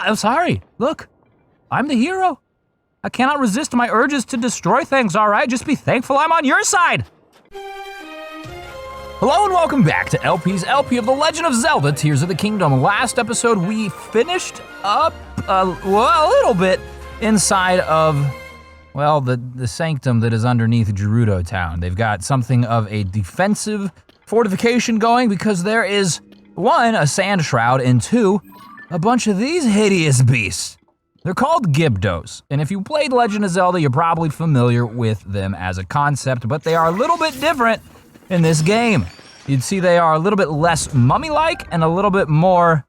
I'm sorry. Look, I'm the hero. I cannot resist my urges to destroy things, all right? Just be thankful I'm on your side. Hello and welcome back to LP's LP of The Legend of Zelda Tears of the Kingdom. Last episode, we finished up a little bit inside of, well, the sanctum that is underneath Gerudo Town. They've got something of a defensive fortification going because there is, one, a sand shroud, and two, a bunch of these hideous beasts. They're called Gibdos, and if you played Legend of Zelda, you're probably familiar with them as a concept, but they are a little bit different in this game. You'd see they are a little bit less mummy-like and a little bit more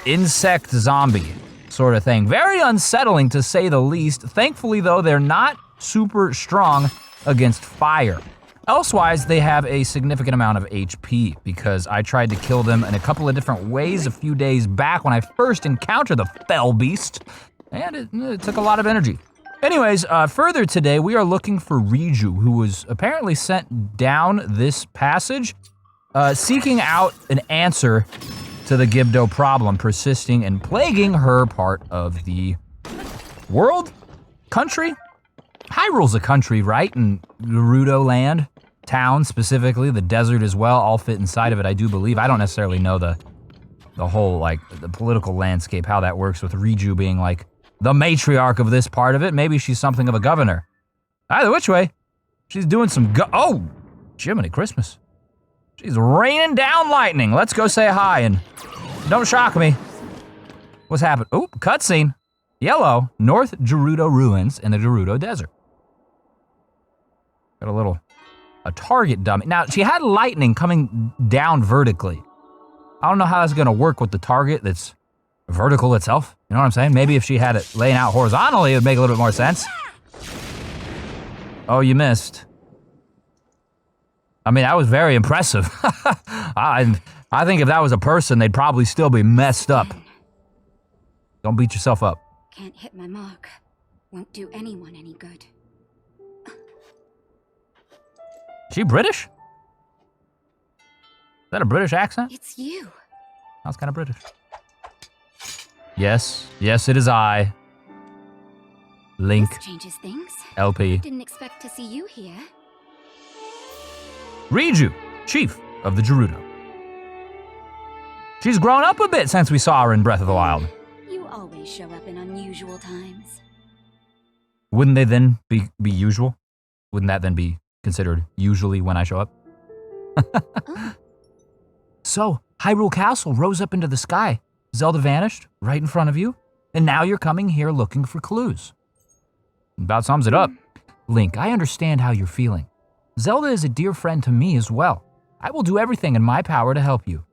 insect zombie sort of thing. Very unsettling to say the least. Thankfully though, they're not super strong against fire. Elsewise, they have a significant amount of HP because I tried to kill them in a couple of different ways a few days back when I first encountered the fell beast, and it took a lot of energy. Anyways, further today, we are looking for Riju, who was apparently sent down this passage, seeking out an answer to the Gibdo problem persisting and plaguing her part of the world? Country? Hyrule's a country, right? And Gerudo land, town specifically, the desert as well, all fit inside of it, I do believe. I don't necessarily know the whole, like, the political landscape, how that works with Riju being, like, the matriarch of this part of it. Maybe she's something of a governor. Either which way, she's doing some oh, Jiminy Christmas. She's raining down lightning. Let's go say hi and don't shock me. What's happened? Oop, cutscene. Yellow, North Gerudo ruins in the Gerudo Desert. Got a target dummy. Now, she had lightning coming down vertically. I don't know how that's gonna work with the target that's vertical itself. You know what I'm saying? Maybe if she had it laying out horizontally, it would make a little bit more sense. Oh, you missed. I mean, that was very impressive. I think if that was a person, they'd probably still be messed up. Don't beat yourself up. Can't hit my mark. Won't do anyone any good. She British? Is that a British accent? It's you. Sounds kind of British. Yes, it is I. Link. This changes things. LP. Didn't expect to see you here. Riju, chief of the Gerudo. She's grown up a bit since we saw her in Breath of the Wild. You always show up in unusual times. Wouldn't they then be usual? Wouldn't that then be considered usually when I show up? Oh. So, Hyrule Castle rose up into the sky. Zelda vanished right in front of you, and now you're coming here looking for clues. About sums it up. Link, I understand how you're feeling. Zelda is a dear friend to me as well. I will do everything in my power to help you.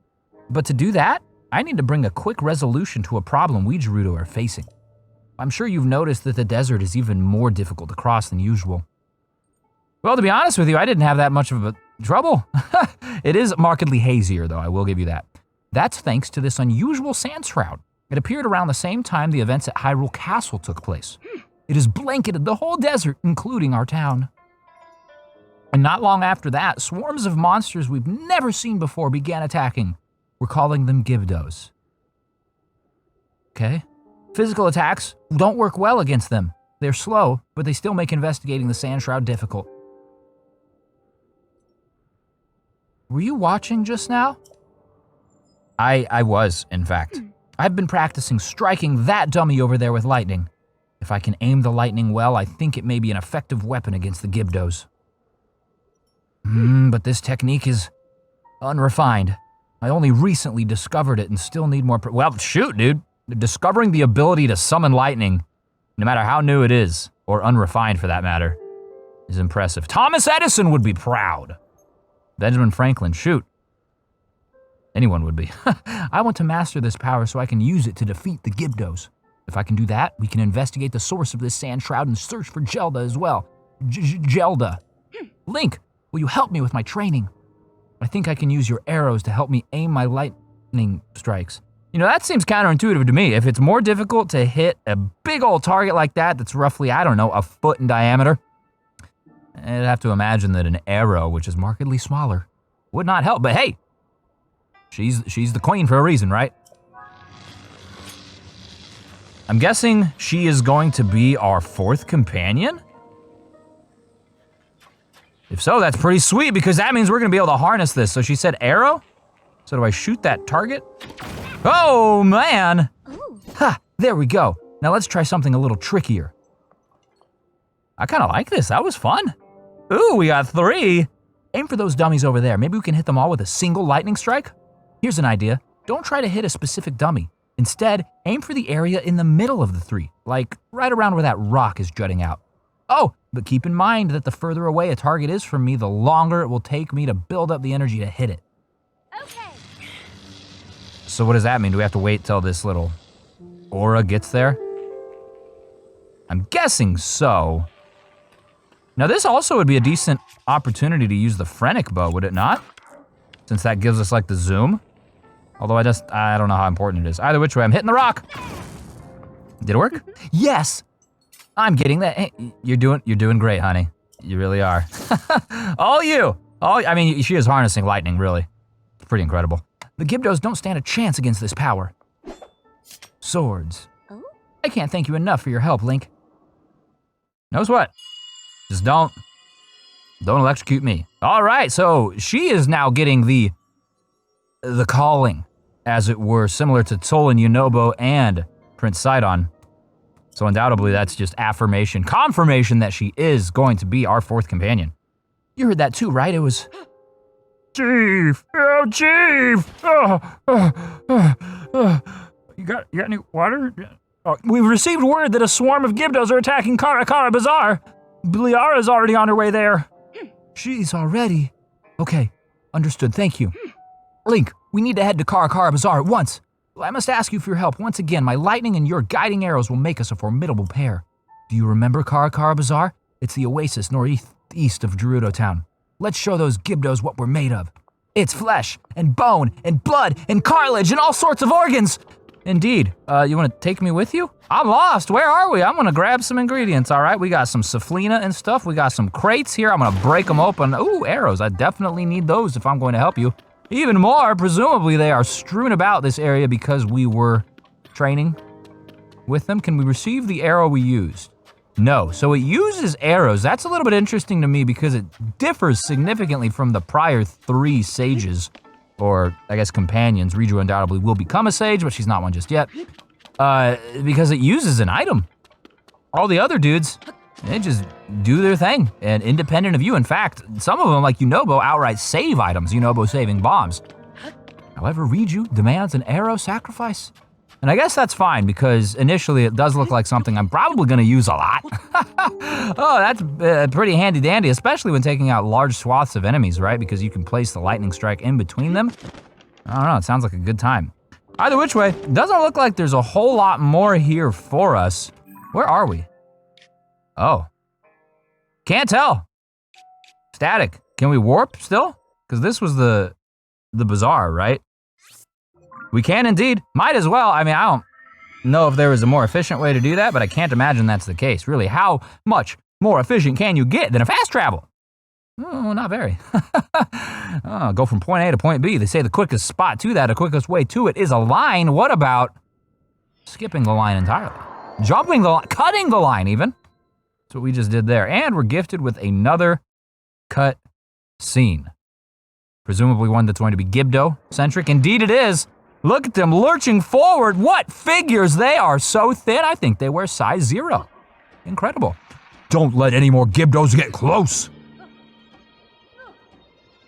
But to do that, I need to bring a quick resolution to a problem we Gerudo are facing. I'm sure you've noticed that the desert is even more difficult to cross than usual. Well, to be honest with you, I didn't have that much of a trouble. It is markedly hazier, though, I will give you that. That's thanks to this unusual sand shroud. It appeared around the same time the events at Hyrule Castle took place. It has blanketed the whole desert, including our town. And not long after that, swarms of monsters we've never seen before began attacking. We're calling them Gibdos. Okay? Physical attacks don't work well against them. They're slow, but they still make investigating the sand shroud difficult. Were you watching just now? I was, in fact. I've been practicing striking that dummy over there with lightning. If I can aim the lightning well, I think it may be an effective weapon against the Gibdos. But this technique is unrefined. I only recently discovered it and still need more well, shoot, dude. Discovering the ability to summon lightning, no matter how new it is, or unrefined for that matter, is impressive. Thomas Edison would be proud. Benjamin Franklin, shoot. Anyone would be. I want to master this power so I can use it to defeat the Gibdos. If I can do that, we can investigate the source of this sand shroud and search for Zelda as well. Zelda. Link, will you help me with my training? I think I can use your arrows to help me aim my lightning strikes. You know, that seems counterintuitive to me. If it's more difficult to hit a big old target like that that's roughly, I don't know, a foot in diameter, I'd have to imagine that an arrow, which is markedly smaller, would not help. But hey, she's the queen for a reason, right? I'm guessing she is going to be our 4th companion? If so, that's pretty sweet because that means we're gonna be able to harness this. So she said arrow? So do I shoot that target? Oh, man! Ooh. Ha, there we go. Now let's try something a little trickier. I kinda like this, that was fun. Ooh, we got 3. Aim for those dummies over there. Maybe we can hit them all with a single lightning strike? Here's an idea. Don't try to hit a specific dummy. Instead, aim for the area in the middle of the 3, like right around where that rock is jutting out. Oh, but keep in mind that the further away a target is from me, the longer it will take me to build up the energy to hit it. Okay. So what does that mean? Do we have to wait till this little aura gets there? I'm guessing so. Now this also would be a decent opportunity to use the Phrenic bow, would it not? Since that gives us like the zoom. Although I don't know how important it is. Either which way, I'm hitting the rock. Did it work? Yes! I'm getting that. Hey, you're doing great, honey. You really are. I mean, she is harnessing lightning, really. It's pretty incredible. The Gibdos don't stand a chance against this power. Swords. Oh? I can't thank you enough for your help, Link. Knows what? Just don't electrocute me. All right, so she is now getting the calling, as it were, similar to Tolan Yunobo and Prince Sidon. So undoubtedly that's just affirmation, confirmation that she is going to be our 4th companion. You heard that too, right? It was... Chief! Oh, Chief! You got any water? Oh, we've received word that a swarm of Gibdos are attacking Karakara Bazaar. Bliara's already on her way there. She's already... Okay, understood, thank you. Link, we need to head to Karakara Bazaar at once. I must ask you for your help once again. My lightning and your guiding arrows will make us a formidable pair. Do you remember Karakara Bazaar? It's the oasis northeast of Gerudo Town. Let's show those Gibdos what we're made of. It's flesh, and bone, and blood, and cartilage, and all sorts of organs. Indeed. You want to take me with you? I'm lost. Where are we? I'm going to grab some ingredients, all right? We got some Saflina and stuff. We got some crates here. I'm going to break them open. Ooh, arrows. I definitely need those if I'm going to help you. Even more, presumably they are strewn about this area because we were training with them. Can we receive the arrow we used? No, so it uses arrows. That's a little bit interesting to me because it differs significantly from the prior 3 sages, or I guess companions. Riju undoubtedly will become a sage, but she's not one just yet, because it uses an item. All the other dudes, they just do their thing, and independent of you. In fact, some of them, like Yunobo, outright save items, Yunobo saving bombs. However, Riju demands an arrow sacrifice. And I guess that's fine, because initially it does look like something I'm probably gonna use a lot. Oh, that's pretty handy dandy, especially when taking out large swaths of enemies, right? Because you can place the lightning strike in between them. I don't know, it sounds like a good time. Either which way, it doesn't look like there's a whole lot more here for us. Where are we? Oh. Can't tell. Static. Can we warp still? Because this was the bazaar, right? We can indeed. Might as well. I mean, I don't know if there was a more efficient way to do that, but I can't imagine that's the case. Really, how much more efficient can you get than a fast travel? Oh, not very. Go from point A to point B. They say the quickest spot to that, the quickest way to it is a line. What about skipping the line entirely? Jumping the line, cutting the line even. That's what we just did there. And we're gifted with another cut scene. Presumably one that's going to be Gibdo-centric. Indeed it is. Look at them lurching forward. What figures? They are so thin. I think they wear size 0. Incredible. Don't let any more Gibdos get close.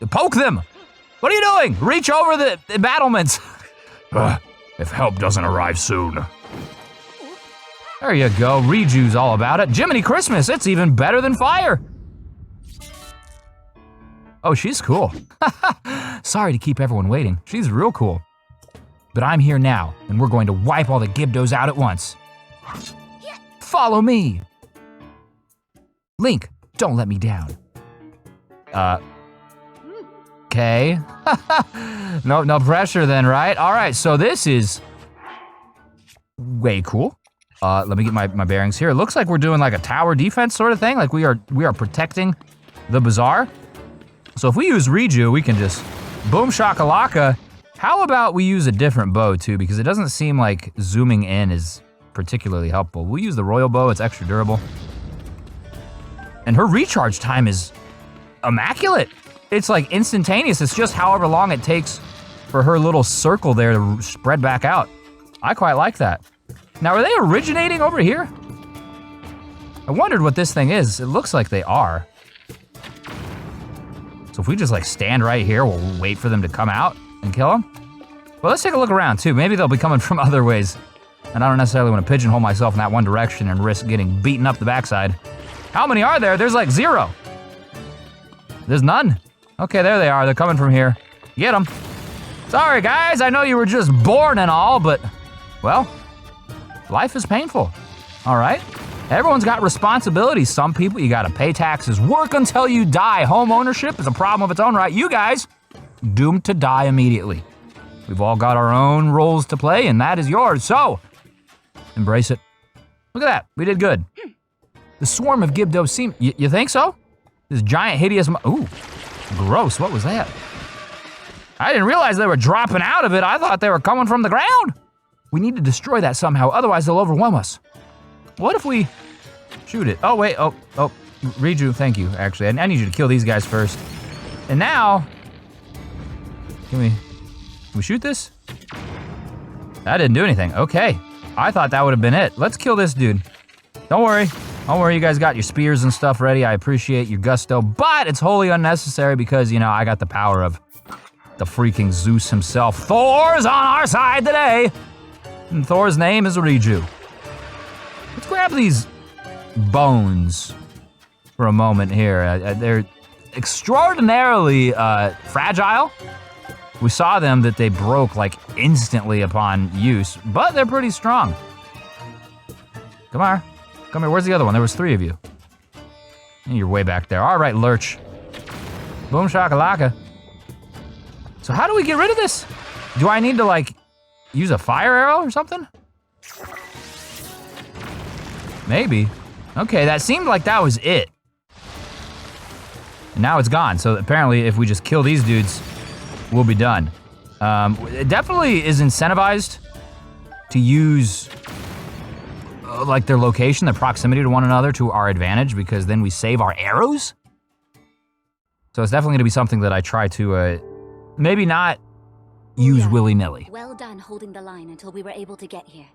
Poke them. What are you doing? Reach over the battlements. If help doesn't arrive soon. There you go. Riju's all about it. Jiminy Christmas. It's even better than fire. Oh, she's cool. Sorry to keep everyone waiting. She's real cool. But I'm here now, and we're going to wipe all the Gibdos out at once. Follow me. Link, don't let me down. Okay. No pressure then, right? All right, so this is way cool. Let me get my bearings here. It looks like we're doing like a tower defense sort of thing. Like we are protecting the bazaar. So if we use Riju, we can just boom shakalaka. How about we use a different bow too? Because it doesn't seem like zooming in is particularly helpful. We'll use the royal bow, it's extra durable. And her recharge time is immaculate. It's like instantaneous. It's just however long it takes for her little circle there to spread back out. I quite like that. Now, are they originating over here? I wondered what this thing is. It looks like they are. So if we just like stand right here, we'll wait for them to come out and kill them. Well, let's take a look around too. Maybe they'll be coming from other ways. And I don't necessarily want to pigeonhole myself in that one direction and risk getting beaten up the backside. How many are there? There's like 0. There's none. Okay, there they are. They're coming from here. Get them. Sorry, guys. I know you were just born and all, but, well, life is painful. All right? Everyone's got responsibilities. Some people, you gotta pay taxes. Work until you die. Home ownership is a problem of its own right. You guys, doomed to die immediately. We've all got our own roles to play, and that is yours, so embrace it. Look at that. We did good. The swarm of Gibdos seem... You think so? This giant, hideous... Ooh, gross. What was that? I didn't realize they were dropping out of it. I thought they were coming from the ground. We need to destroy that somehow, otherwise they'll overwhelm us. What if we shoot it? Oh, wait. Oh. Riju, thank you, actually. I need you to kill these guys first. And now... Can we shoot this? That didn't do anything. Okay. I thought that would have been it. Let's kill this dude. Don't worry. Don't worry, you guys got your spears and stuff ready. I appreciate your gusto, but it's wholly unnecessary because, you know, I got the power of the freaking Zeus himself. Thor's on our side today! And Thor's name is Riju. Let's grab these bones for a moment here. They're extraordinarily fragile. We saw them that they broke like instantly upon use, but they're pretty strong. Come on. Come here, where's the other one? There was 3 of you. And you're way back there. All right, Lurch. Boom shakalaka. So how do we get rid of this? Do I need to like use a fire arrow or something? Maybe. Okay, that seemed like that was it. And now it's gone, so apparently if we just kill these dudes, we'll be done. It definitely is incentivized to use like their location, their proximity to one another to our advantage, because then we save our arrows. So it's definitely gonna be something that I try to maybe not use willy-nilly. Well done holding the line until we were able to get here.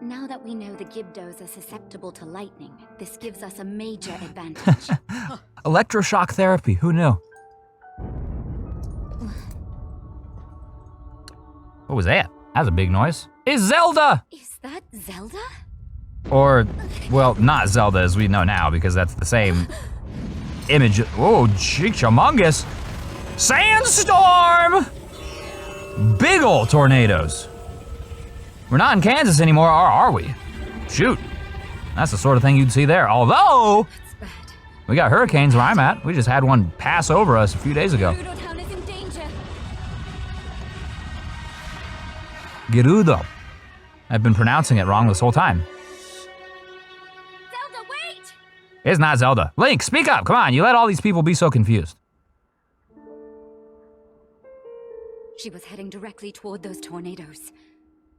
Now that we know the Gibdos are susceptible to lightning, this gives us a major advantage. Electroshock therapy, who knew? What was that? That was a big noise. It's Zelda! Is that Zelda? Or, well, not Zelda as we know now, because that's the same image. Oh, humongous. Sandstorm! Big ol' tornadoes. We're not in Kansas anymore, or are we? Shoot. That's the sort of thing you'd see there. Although, That's bad. we got hurricanes where I'm at. We just had one pass over us a few days ago. Gerudo Town is in danger. Gerudo. I've been pronouncing it wrong this whole time. Zelda, wait! It's not Zelda. Link, speak up, come on, you let all these people be so confused. She was heading directly toward those tornadoes.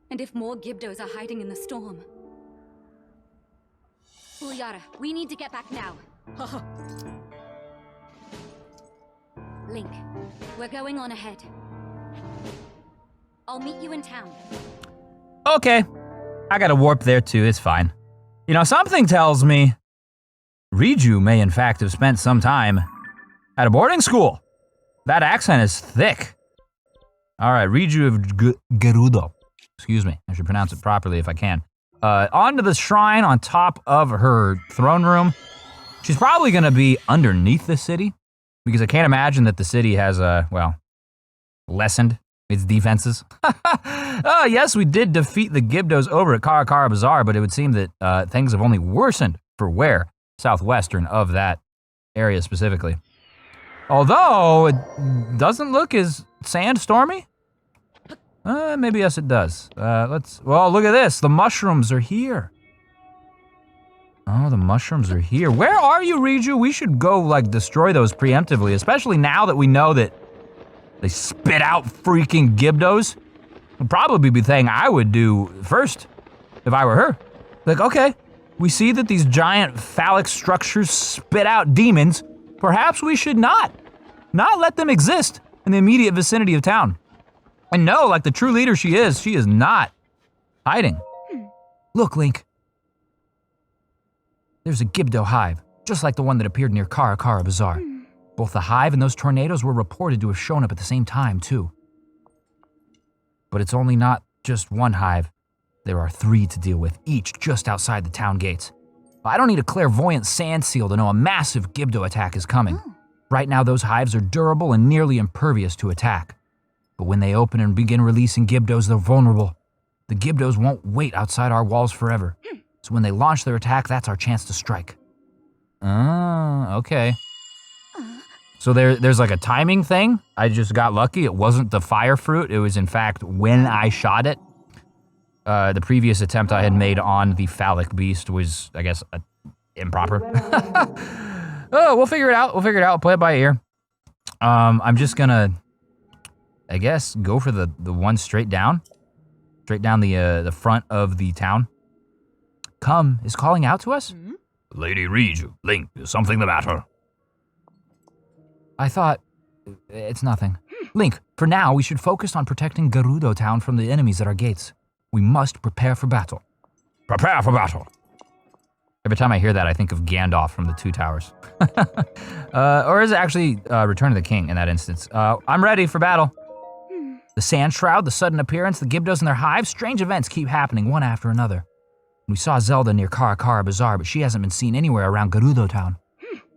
And if more Gibdos are hiding in the storm... Ulyara, we need to get back now. Link, we're going on ahead. I'll meet you in town. Okay, I got a warp there too, it's fine. You know, something tells me Riju may in fact have spent some time at a boarding school. That accent is thick. All right, Riju of Gerudo. Excuse me, I should pronounce it properly if I can. Onto the shrine on top of her throne room. She's probably gonna be underneath the city, because I can't imagine that the city has, well, lessened its defenses. Yes, we did defeat the Gibdos over at Karakara Bazaar, but it would seem that things have only worsened for where? Southwestern of that area specifically. Although, it doesn't look as sandstormy. Maybe yes it does. Well, look at this, the mushrooms are here. Oh, the mushrooms are here. Where are you, Riju? We should go, like, destroy those preemptively, especially now that we know that they spit out freaking Gibdos. Would probably be the thing I would do first if I were her. Like, okay, we see that these giant phallic structures spit out demons. Perhaps we should not let them exist in the immediate vicinity of town. And no, like the true leader she is not hiding. Look, Link. There's a Gibdo hive, just like the one that appeared near Kara Kara Bazaar. Both the hive and those tornadoes were reported to have shown up at the same time, too. But it's only not just one hive. There are 3 to deal with, each just outside the town gates. I don't need a clairvoyant sand seal to know a massive Gibdo attack is coming. Right now, those hives are durable and nearly impervious to attack. But when they open and begin releasing Gibdos, they're vulnerable. The Gibdos won't wait outside our walls forever. So when they launch their attack, that's our chance to strike. Okay. So there's like a timing thing. I just got lucky. It wasn't the fire fruit. It was, in fact, when I shot it. The previous attempt I had made on the phallic beast was, I guess, improper. Oh, we'll figure it out. We'll play it by ear. I'm just gonna, I guess, go for the one straight down the front of the town. Come is calling out to us? Lady Riju, Link, is something the matter? I thought, it's nothing. Link, for now, we should focus on protecting Gerudo Town from the enemies at our gates. We must prepare for battle. Prepare for battle. Every time I hear that, I think of Gandalf from the Two Towers. Or is it actually Return of the King in that instance? I'm ready for battle. The Sand Shroud, the sudden appearance, the Gibdos and their hives, strange events keep happening one after another. We saw Zelda near Kara Kara Bazaar, but she hasn't been seen anywhere around Gerudo Town.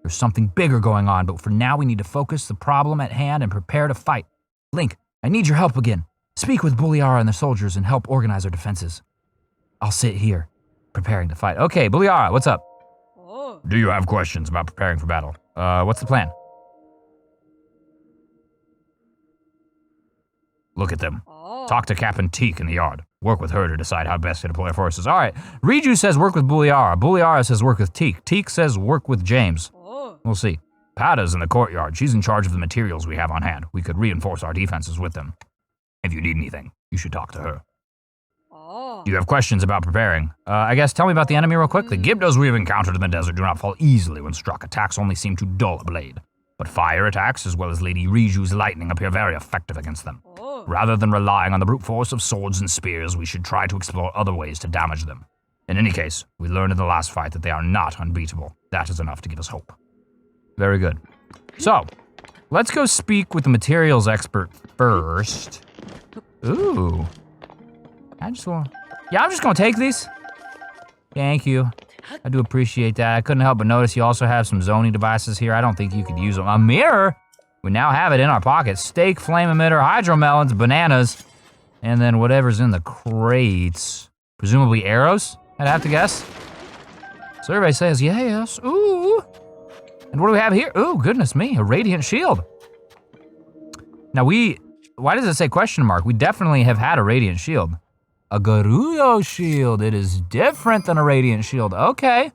There's something bigger going on, but for now we need to focus the problem at hand and prepare to fight. Link, I need your help again. Speak with Buliara and the soldiers and help organize our defenses. I'll sit here, preparing to fight. Okay, Buliara, what's up? Do you have questions about preparing for battle? What's the plan? Look at them. Talk to Captain Teak in the yard. Work with her to decide how best to deploy forces. All right, Riju says work with Buliara. Buliara says work with Teak. Teak says work with James. We'll see. Pada's in the courtyard. She's in charge of the materials we have on hand. We could reinforce our defenses with them. If you need anything, you should talk to her. Do you have questions about preparing? I guess tell me about the enemy real quick. The Gibdos we have encountered in the desert do not fall easily when struck. Attacks only seem to dull a blade. But fire attacks, as well as Lady Riju's lightning, appear very effective against them. Rather than relying on the brute force of swords and spears, we should try to explore other ways to damage them. In any case, we learned in the last fight that they are not unbeatable. That is enough to give us hope. Very good. So, let's go speak with the materials expert first. Ooh. I'm just gonna take these. Thank you. I do appreciate that. I couldn't help but notice you also have some zoning devices here. I don't think you could use them. A mirror? We now have it in our pocket. Steak, flame emitter, hydromelons, bananas, and then whatever's in the crates. Presumably arrows, I'd have to guess. So everybody says yes. Ooh. And what do we have here? Ooh, goodness me, a radiant shield. Now why does it say question mark? We definitely have had a radiant shield. A Gerudo shield. It is different than a radiant shield. Okay,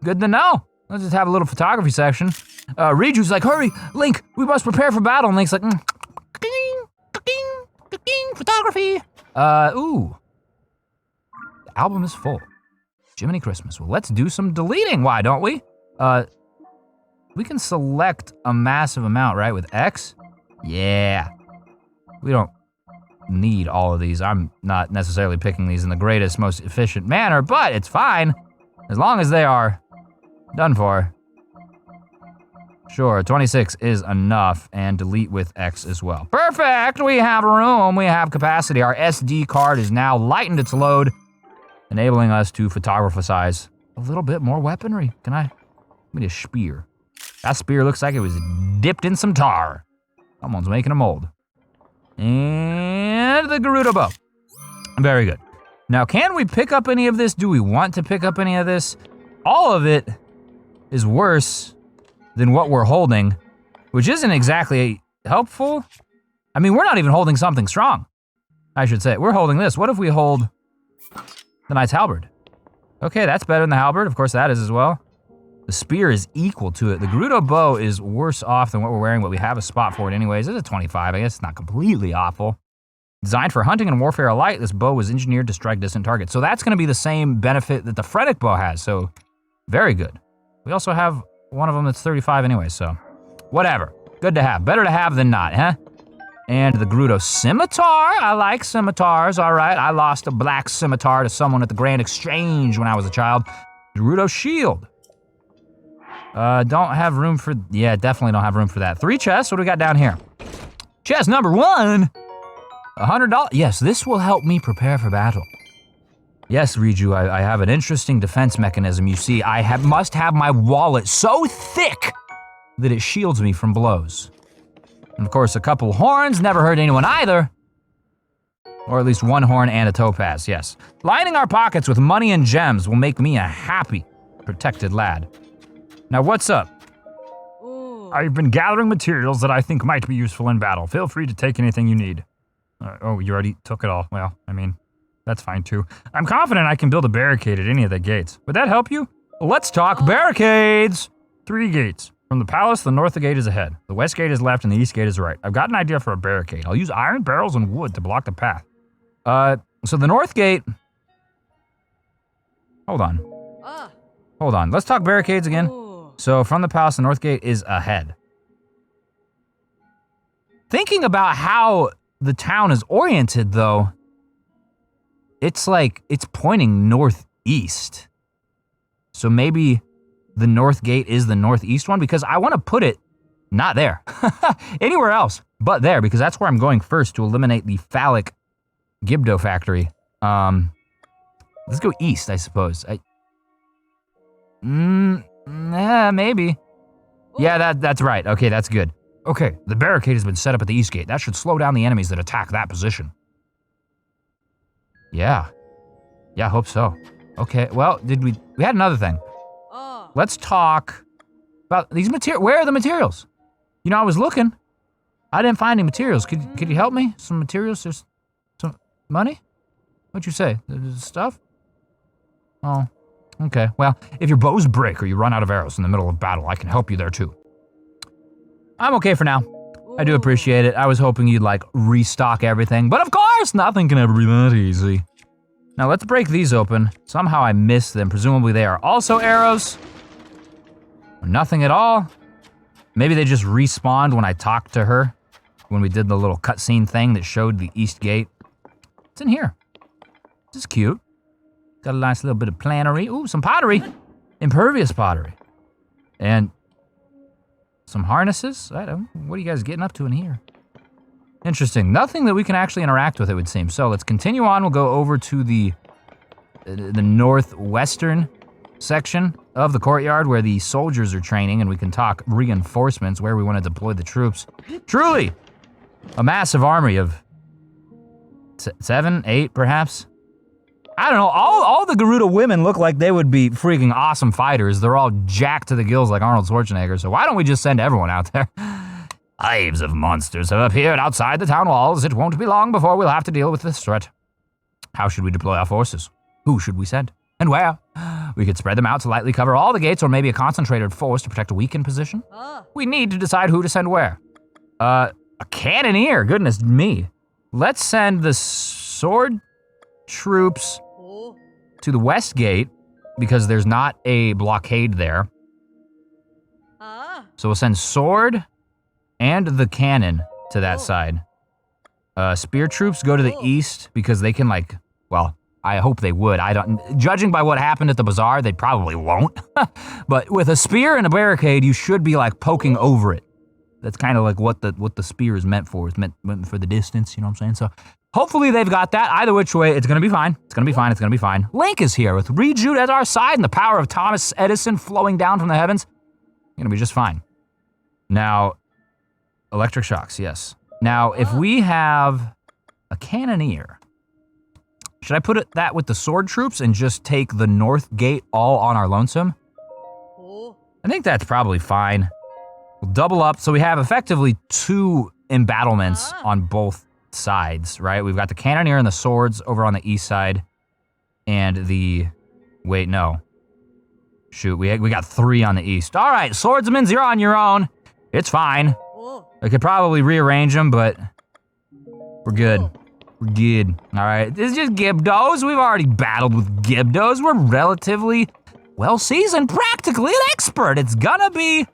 good to know. Let's just have a little photography section. Riju's like, hurry, Link, we must prepare for battle. And Link's like, photography. Ooh. The album is full. Jiminy Christmas. Well, let's do some deleting, why don't we? We can select a massive amount, right, with X? Yeah. We don't need all of these. I'm not necessarily picking these in the greatest, most efficient manner, but it's fine, as long as they are done for. Sure, 26 is enough, and delete with X as well. Perfect, we have room, we have capacity. Our SD card is now lightened its load, enabling us to photographize a little bit more weaponry. Give me a spear. That spear looks like it was dipped in some tar. Someone's making a mold. And the Gerudo bow. Very good. Now, can we pick up any of this? Do we want to pick up any of this? All of it is worse than what we're holding, which isn't exactly helpful. I mean, we're not even holding something strong, I should say. We're holding this. What if we hold the Knight's Halberd? Okay, that's better than the halberd. Of course, that is as well. The spear is equal to it. The Gerudo bow is worse off than what we're wearing, but we have a spot for it anyways. It's a 25. I guess it's not completely awful. Designed for hunting and warfare alike, this bow was engineered to strike distant targets. So that's going to be the same benefit that the Phrenic bow has, so very good. We also have one of them that's 35 anyway, so whatever. Good to have. Better to have than not, huh? And the Gerudo Scimitar. I like scimitars, all right. I lost a black scimitar to someone at the Grand Exchange when I was a child. Gerudo Shield. Don't have room for, yeah, definitely don't have room for that. 3 chests, what do we got down here? Chest number 1. $100. Yes, this will help me prepare for battle. Yes, Riju, I have an interesting defense mechanism. You see, must have my wallet so thick that it shields me from blows. And of course, a couple horns never hurt anyone either. Or at least 1 horn and a topaz, yes. Lining our pockets with money and gems will make me a happy, protected lad. Now, what's up? I've been gathering materials that I think might be useful in battle. Feel free to take anything you need. Oh, you already took it all. Well, I mean, that's fine too. I'm confident I can build a barricade at any of the gates. Would that help you? Let's talk barricades! 3 gates. From the palace, the north gate is ahead. The west gate is left and the east gate is right. I've got an idea for a barricade. I'll use iron barrels and wood to block the path. So the north gate... Hold on. Hold on. Let's talk barricades again. So from the palace, the north gate is ahead. Thinking about how the town is oriented, though, it's like it's pointing northeast. So maybe the north gate is the northeast one, because I want to put it not there. Anywhere else but there, because that's where I'm going first to eliminate the phallic Gibdo factory. Let's go east, I suppose. Maybe. Yeah, that's right. Okay, that's good. Okay, the barricade has been set up at the east gate. That should slow down the enemies that attack that position. Yeah. Yeah, I hope so. Okay, well, we had another thing. Let's talk about these materials. Where are the materials? You know, I was looking. I didn't find any materials. Could you help me? Some materials? There's some money? What'd you say? There's stuff? Oh, okay. Well, if your bows break or you run out of arrows in the middle of battle, I can help you there too. I'm okay for now. I do appreciate it. I was hoping you'd like restock everything, but of course, nothing can ever be that easy. Now let's break these open. Somehow I missed them. Presumably they are also arrows. Or nothing at all. Maybe they just respawned when I talked to her, when we did the little cutscene thing that showed the east gate. It's in here. This is cute. Got a nice little bit of planery. Ooh, some pottery. Impervious pottery. And some harnesses. What are you guys getting up to in here? Interesting. Nothing that we can actually interact with, it would seem. So let's continue on. We'll go over to the northwestern section of the courtyard where the soldiers are training, and we can talk reinforcements, where we want to deploy the troops. Truly, a massive army of 7, 8, perhaps. I don't know. All the Gerudo women look like they would be freaking awesome fighters. They're all jacked to the gills like Arnold Schwarzenegger. So why don't we just send everyone out there? Hives of monsters have appeared outside the town walls. It won't be long before we'll have to deal with this threat. How should we deploy our forces? Who should we send? And where? We could spread them out to lightly cover all the gates, or maybe a concentrated force to protect a weakened position. We need to decide who to send where. A cannoneer, goodness me. Let's send the sword troops to the west gate, because there's not a blockade there. So we'll send sword and the cannon to that side. Spear troops go to the east, because they can well, I hope they would. Judging by what happened at the bazaar, they probably won't. But with a spear and a barricade, you should be poking over it. That's kind of like what the spear is meant for. It's meant for the distance, you know what I'm saying? So hopefully they've got that. Either which way, it's gonna be fine. It's gonna be fine, it's gonna be fine. Link is here with Riju at our side and the power of Thomas Edison flowing down from the heavens. Gonna be just fine. Now, electric shocks, yes. Now, if we have a cannoneer, should I put that with the sword troops and just take the north gate all on our lonesome? I think that's probably fine. We'll double up, so we have effectively 2 embattlements on both sides, right? We've got the cannoneer and the swords over on the east side, and wait, no. Shoot, we got 3 on the east. All right, swordsmen, you're on your own. It's fine. I could probably rearrange them, but we're good. We're good. All right, this is just Gibdos. We've already battled with Gibdos. We're relatively well-seasoned, practically an expert. It's gonna be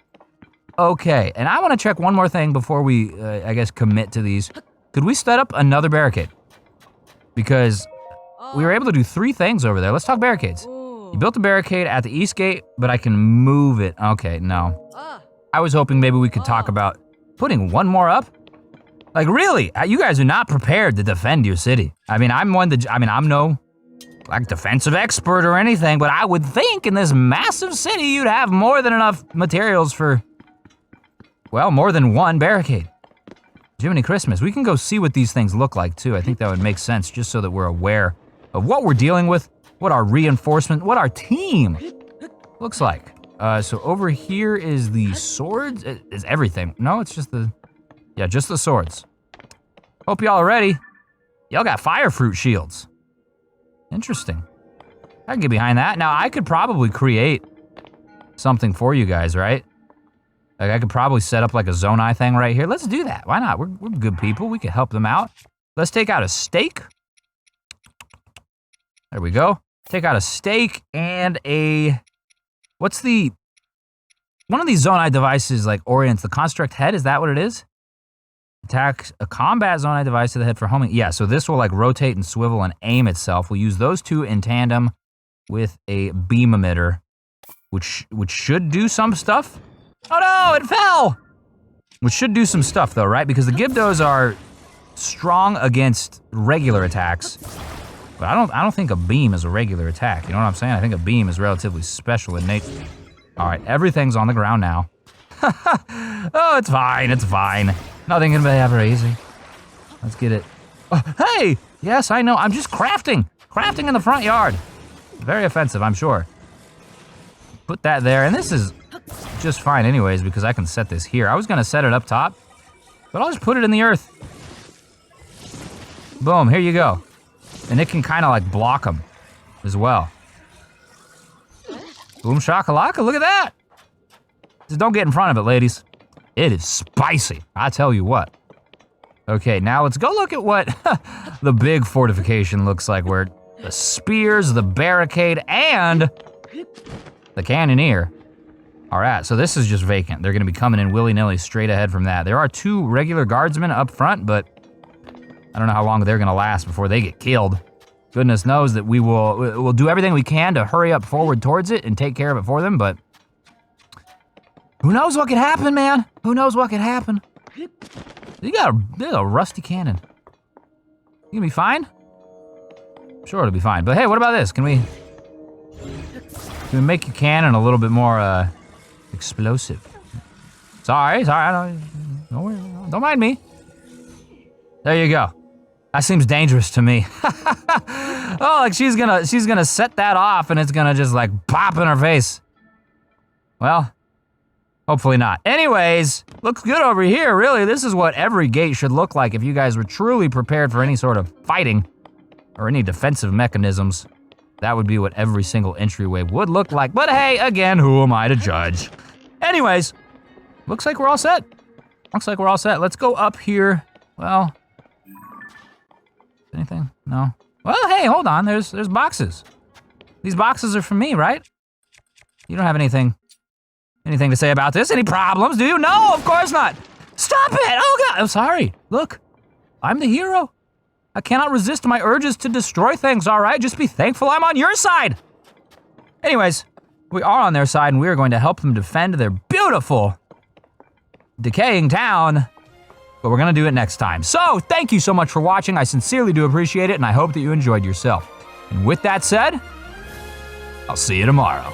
okay. And I wanna check one more thing before we, I guess, commit to these. Could we set up another barricade? Because we were able to do 3 things over there. Let's talk barricades. You built a barricade at the east gate, but I can move it. Okay, no. I was hoping maybe we could talk about putting one more up. Like really, you guys are not prepared to defend your city. I mean, I'm no like defensive expert or anything, but I would think in this massive city you'd have more than enough materials for, well, more than one barricade. Jiminy Christmas, we can go see what these things look like too. I think that would make sense just so that we're aware of what we're dealing with, what our reinforcement, what our team looks like. So over here is the swords, is everything. No, it's just just the swords. Hope y'all are ready. Y'all got fire fruit shields. Interesting. I can get behind that. Now I could probably create something for you guys, right? Like I could probably set up like a Zonai thing right here. Let's do that. Why not? We're good people. We can help them out. Let's take out a stake. There we go. Take out a stake and a, what's the, one of these Zonai devices like orients the construct head. Is that what it is? Attacks a combat Zonai device to the head for homing. Yeah, so this will like rotate and swivel and aim itself. We'll use those 2 in tandem with a beam emitter, which should do some stuff. Oh no, it fell! Which should do some stuff though, right? Because the Gibdos are strong against regular attacks. But I don't think a beam is a regular attack. You know what I'm saying? I think a beam is relatively special in nature. All right, everything's on the ground now. Oh, it's fine, it's fine. Nothing can be ever easy. Let's get it. Oh, hey! Yes, I know, I'm just crafting. Crafting in the front yard. Very offensive, I'm sure. Put that there, and this is just fine anyways because I can set this here. I was gonna set it up top, but I'll just put it in the earth. Boom, here you go. And it can kind of like block them as well. Boom shakalaka, look at that. Just don't get in front of it, ladies. It is spicy, I tell you what. Okay, now let's go look at what the big fortification looks like, where the spears, the barricade, and the cannoneer are at. So this is just vacant. They're gonna be coming in willy-nilly straight ahead from that. There are 2 regular guardsmen up front, but I don't know how long they're gonna last before they get killed. Goodness knows that we'll do everything we can to hurry up forward towards it and take care of it for them, but who knows what could happen, man? Who knows what could happen? There's a rusty cannon. You gonna be fine? Sure, it'll be fine. But hey, what about this? Can we make your cannon a little bit more explosive? Sorry, don't mind me. There you go. That seems dangerous to me. Oh, like she's gonna set that off and it's gonna just like pop in her face. Well, hopefully not. Anyways, looks good over here, really. This is what every gate should look like if you guys were truly prepared for any sort of fighting or any defensive mechanisms. That would be what every single entryway would look like. But hey, again, who am I to judge? Anyways, looks like we're all set. Looks like we're all set. Let's go up here. Well, anything? No. Well, hey, hold on. There's boxes. These boxes are for me, right? You don't have anything to say about this? Any problems, do you? No, of course not. Stop it! Oh God, I'm sorry. Look, I'm the hero. I cannot resist my urges to destroy things, all right? Just be thankful I'm on your side. Anyways, we are on their side and we are going to help them defend their beautiful, decaying town. But we're gonna do it next time. So, thank you so much for watching. I sincerely do appreciate it, and I hope that you enjoyed yourself. And with that said, I'll see you tomorrow.